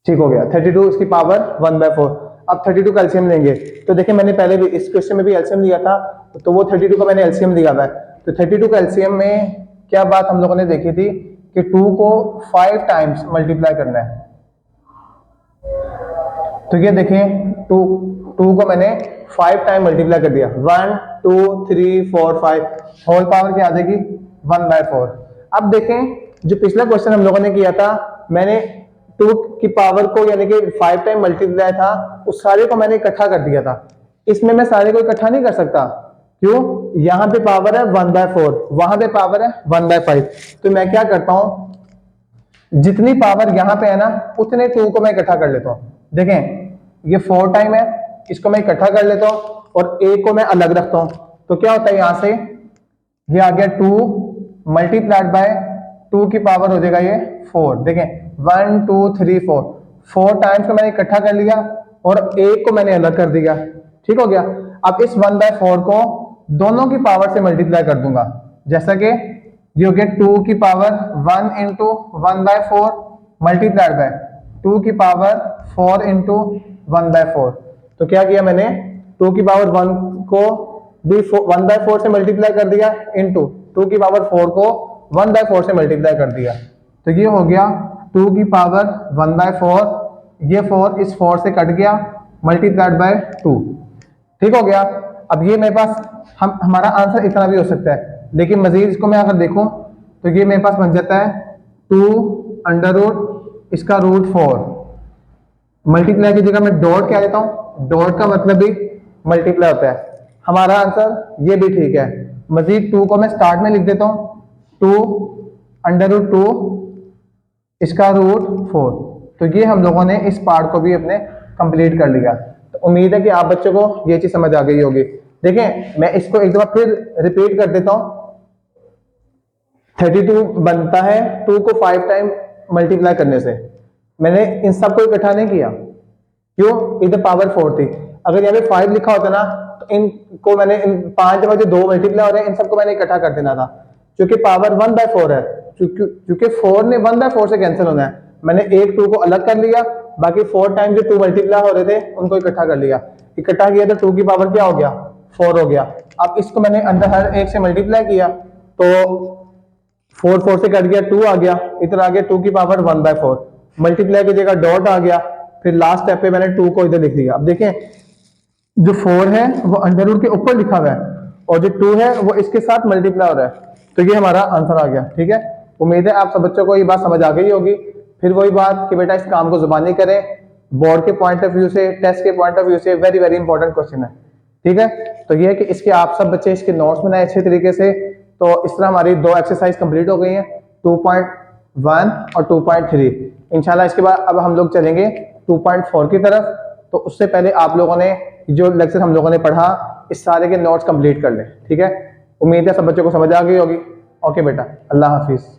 ठीक हो गया। 32 इसकी पावर 1/4। अब 32 का एलसीएम लेंगे। तो देखिए मैंने पहले भी इस क्वेश्चन में भी एलसीएम लिया था, तो वो 32 का मैंने एलसीएम लिया हुआ है। तो 32 का एलसीएम में क्या बात हम लोगों ने देखी थी कि 2 को 5 टाइम्स मल्टीप्लाई करना है। तो ये देखें 2 को मैंने 5 टाइम मल्टीप्लाई कर दिया, 1 2 3 4 5, होल पावर क्या आ जाएगी? 1/4। अब देखें जो पिछला क्वेश्चन हम लोगों ने किया था, मैंने 2 की पावर को यानी कि 5 टाइम मल्टीप्लाई था, उस सारे को मैंने इकट्ठा कर दिया था। इसमें मैं सारे को इकट्ठा नहीं कर सकता, क्यों? यहाँ पे पावर है 1/4, वहां पे पावर है 1/5। तो मैं क्या करता हूं, जितनी पावर यहाँ पे है ना उतने 2 को मैं इकट्ठा कर लेता हूँ। देखें ये 4 टाइम है, इसको मैं इकट्ठा कर लेता हूँ और एक को मैं अलग रखता हूँ। तो क्या होता है, यहाँ से ये आ गया 2 मल्टीप्लाइड बाय 2 की पावर हो जाएगा ये 4। देखें 1 2 3 4 टाइम्स को मैंने इकट्ठा कर लिया और एक को मैंने अलग कर दिया, ठीक हो गया। अब इस 1/4 को दोनों की पावर से मल्टीप्लाई कर दूंगा, जैसा कि ये हो गया 2 की पावर 1 इंटू 1/4 मल्टीप्लाइड बाय 2 की पावर 4 इंटू 1/4। तो क्या किया मैंने, 2 की पावर 1 को भी 1/4 से मल्टीप्लाई कर दिया इंटू 2 की पावर 4 को 1/4 से मल्टीप्लाई कर दिया। तो ये हो गया 2 की पावर 1/4, ये 4 इस 4 से कट गया, मल्टीप्लाइड बाय 2, ठीक हो गया। अब ये मेरे पास हमारा आंसर इतना भी हो सकता है, लेकिन मजीद इसको मैं अगर देखूं तो ये मेरे पास बन जाता है 2 इसका √4 मल्टीप्लाई की जगह मैं डॉट क्या लेता हूं, डॉट का मतलब भी मल्टीप्लाई होता है। हमारा आंसर ये भी ठीक है। मजीद 2 को मैं स्टार्ट में लिख देता हूं, 2 इसका √4। तो ये हम लोगों ने इस पार्ट को भी अपने कंप्लीट कर लिया। तो उम्मीद है कि आप बच्चों को ये चीज समझ आ गई होगी। देखें मैं इसको एक दफा फिर रिपीट कर देता हूं। 32 बनता है 2 को 5 टाइम मल्टीप्लाई करने से। मैंने इन सबको इकट्ठा नहीं किया, क्यों? इधर पावर 4 थी। अगर यहाँ पे 5 लिखा होता ना तो इनको मैंने इन 5 जगह जो 2 मल्टीप्लाई हो रहे हैं इन सबको मैंने इकट्ठा कर देना था, क्योंकि पावर 1/4 है। क्योंकि 4 ने 1/4 से कैंसिल होना है, मैंने एक 2 को अलग कर लिया, बाकी 4 टाइम जो 2 मल्टीप्लाई हो रहे थे उनको इकट्ठा कर लिया। इकट्ठा किया तो 2 की पावर क्या हो गया, 4 हो गया। अब इसको मैंने अंदर हर एक से मल्टीप्लाई किया तो 4 से कट गया, 2 आ गया, इधर आ गया 2 की पावर 1/4, मल्टीप्लाई की जगह डॉट आ गया, फिर लास्ट स्टेप पे मैंने 2 को इधर लिख दिया। अब देखें जो 4 है वो अंडर रूट के ऊपर लिखा हुआ है और जो 2 है वो इसके साथ मल्टीप्लाई हो रहा है। तो ये हमारा आंसर आ गया, ठीक है। उम्मीद है आप सब बच्चों को ये बात समझ आ गई होगी। फिर वही बात कि बेटा इस काम को जुबानी करें, बोर्ड के पॉइंट ऑफ व्यू से, टेस्ट के पॉइंट ऑफ व्यू से वेरी वेरी इंपॉर्टेंट क्वेश्चन है। ठीक है, तो ये है कि इसके आप सब बच्चे इसके नोट्स बनाए अच्छे तरीके से। तो इस तरह हमारी 2 एक्सरसाइज कंप्लीट हो गई हैं, 2.1 और 2.3। इंशाल्लाह इसके बाद अब हम लोग चलेंगे 2.4 की तरफ। तो उससे पहले आप लोगों ने जो लेक्चर हम लोगों ने पढ़ा इस सारे के नोट्स कंप्लीट कर लें। ठीक है, उम्मीद है सब बच्चों को समझ आ गई होगी। ओके बेटा, अल्लाह हाफिज़।